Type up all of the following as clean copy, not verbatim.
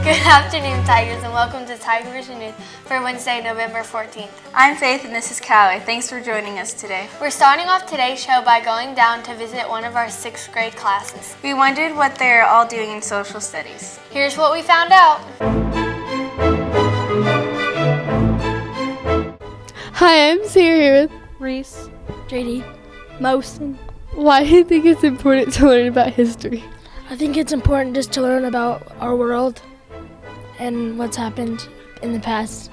Good afternoon, Tigers, and welcome to TigerVision News for Wednesday, November 14th. I'm Faith, and this is Callie. Thanks for joining us today. We're starting off today's show by going down to visit one of our 6th grade classes. We wondered what they're all doing in social studies. Here's what we found out. Hi, I'm Sarah here with Reese, JD, Mosin. Why do you think it's important to learn about history? I think it's important just to learn about our world and what's happened in the past.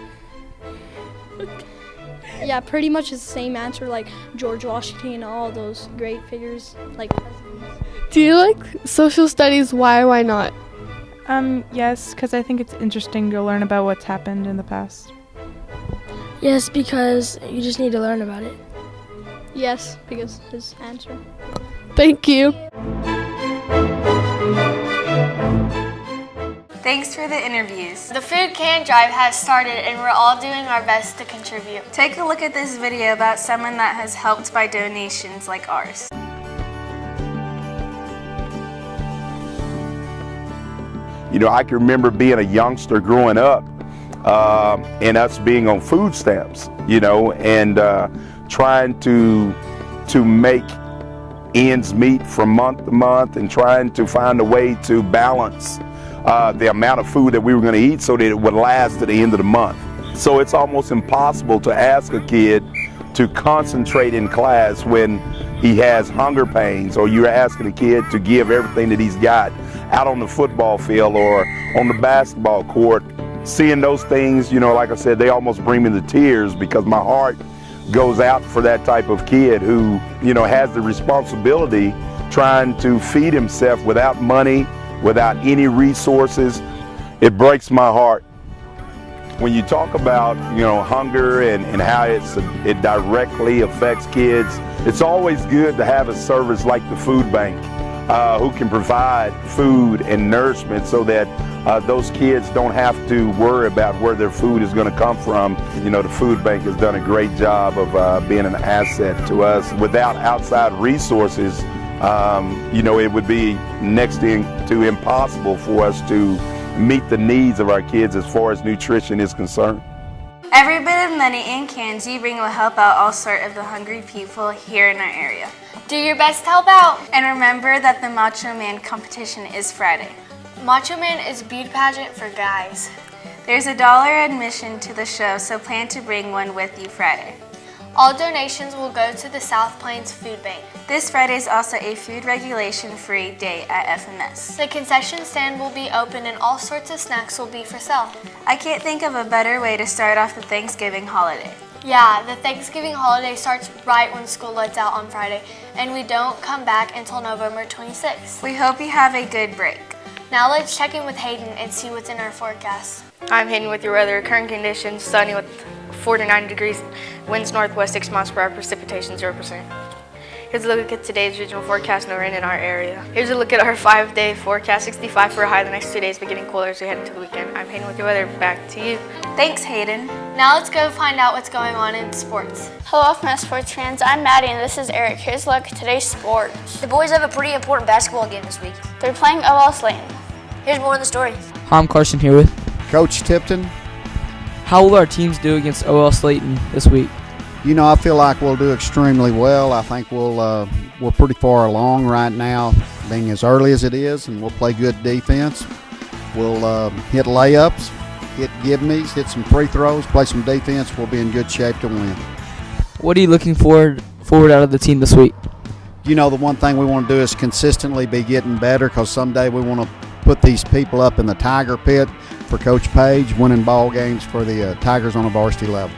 Yeah, pretty much the same answer, like George Washington and all those great figures, like presidents. Do you like social studies? Why not? Yes, because I think it's interesting to learn about what's happened in the past. Yes, because you just need to learn about it. Yes, because his answer. Thank you. Thanks for the interviews. The food can drive has started, and we're all doing our best to contribute. Take a look at this video about someone that has helped by donations like ours. You know, I can remember being a youngster growing up and us being on food stamps, you know, and trying to make ends meet from month to month and trying to find a way to balance the amount of food that we were going to eat so that it would last to the end of the month. So it's almost impossible to ask a kid to concentrate in class when he has hunger pains, or you're asking a kid to give everything that he's got out on the football field or on the basketball court. Seeing those things, you know, like I said, they almost bring me to tears because my heart goes out for that type of kid who, you know, has the responsibility trying to feed himself without money, without any resources. It breaks my heart. When you talk about, you know, hunger and how it directly affects kids, it's always good to have a service like the food bank who can provide food and nourishment so that those kids don't have to worry about where their food is going to come from. You know, the food bank has done a great job of being an asset to us. Without outside resources, you know, it would be next to impossible for us to meet the needs of our kids as far as nutrition is concerned. Every bit of money and cans you bring will help out all sort of the hungry people here in our area. Do your best to help out. And remember that the Macho Man competition is Friday. Macho Man is a beauty pageant for guys. There's $1 admission to the show, so plan to bring one with you Friday. All donations will go to the South Plains Food Bank. This Friday is also a food regulation-free day at FMS. The concession stand will be open and all sorts of snacks will be for sale. I can't think of a better way to start off the Thanksgiving holiday. Yeah, the Thanksgiving holiday starts right when school lets out on Friday, and we don't come back until November 26th. We hope you have a good break. Now let's check in with Hayden and see what's in our forecast. I'm Hayden with your weather. Current conditions, sunny with 4 to 9 degrees, winds northwest 6 miles per hour, precipitation 0%. Here's a look at today's regional forecast, no rain in our area. Here's a look at our 5-day forecast, 65 for a high the next 2 days, beginning cooler as we head into the weekend. I'm Hayden with your weather. Back to you. Thanks, Hayden. Now let's go find out what's going on in sports. Hello, FMS sports fans. I'm Maddie, and this is Eric. Here's a look at today's sports. The boys have a pretty important basketball game this week. They're playing OL Slayton. Here's more of the story. Hi, I'm Carson here with Coach Tipton. How will our teams do against OL Slayton this week? You know, I feel like we'll do extremely well. I think we're pretty far along right now, being as early as it is, and we'll play good defense. We'll hit layups, hit give-me's, hit some free throws, play some defense. We'll be in good shape to win. What are you looking forward out of the team this week? You know, the one thing we want to do is consistently be getting better, because someday we want to put these people up in the Tiger pit for Coach Page, winning ball games for the Tigers on a varsity level.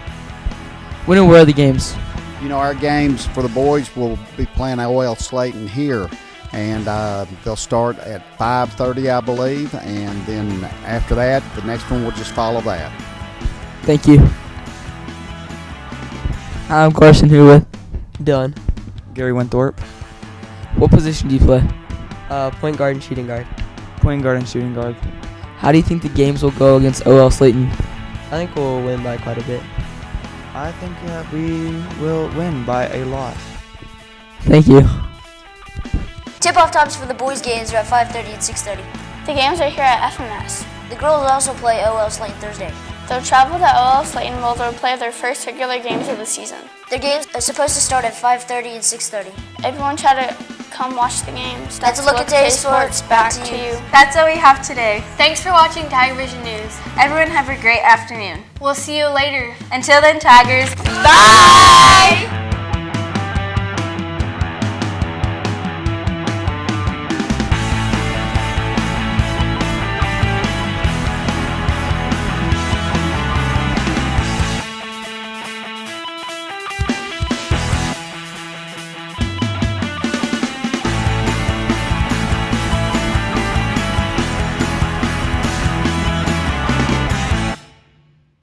When and where are the games? You know, our games for the boys will be playing OL Slayton here, and they'll start at 5:30, I believe, and then after that, the next one will just follow that. Thank you. I'm Carson here with Dylan. Gary Winthorpe. What position do you play? Point guard and shooting guard. Point guard and shooting guard. How do you think the games will go against OL Slayton? I think we'll win by quite a bit. I think we will win by a lot. Thank you. Tip-off times for the boys' games are at 5:30 and 6:30. The games are here at FMS. The girls also play OL Slayton Thursday. They'll travel to OL Slayton where they'll play their first regular games of the season. Their games are supposed to start at 5:30 and 6:30. Everyone try to come watch the games. That's a look at today's sports. Back to you. That's all we have today. Thanks for watching TigerVision News. Everyone have a great afternoon. We'll see you later. Until then, Tigers, bye!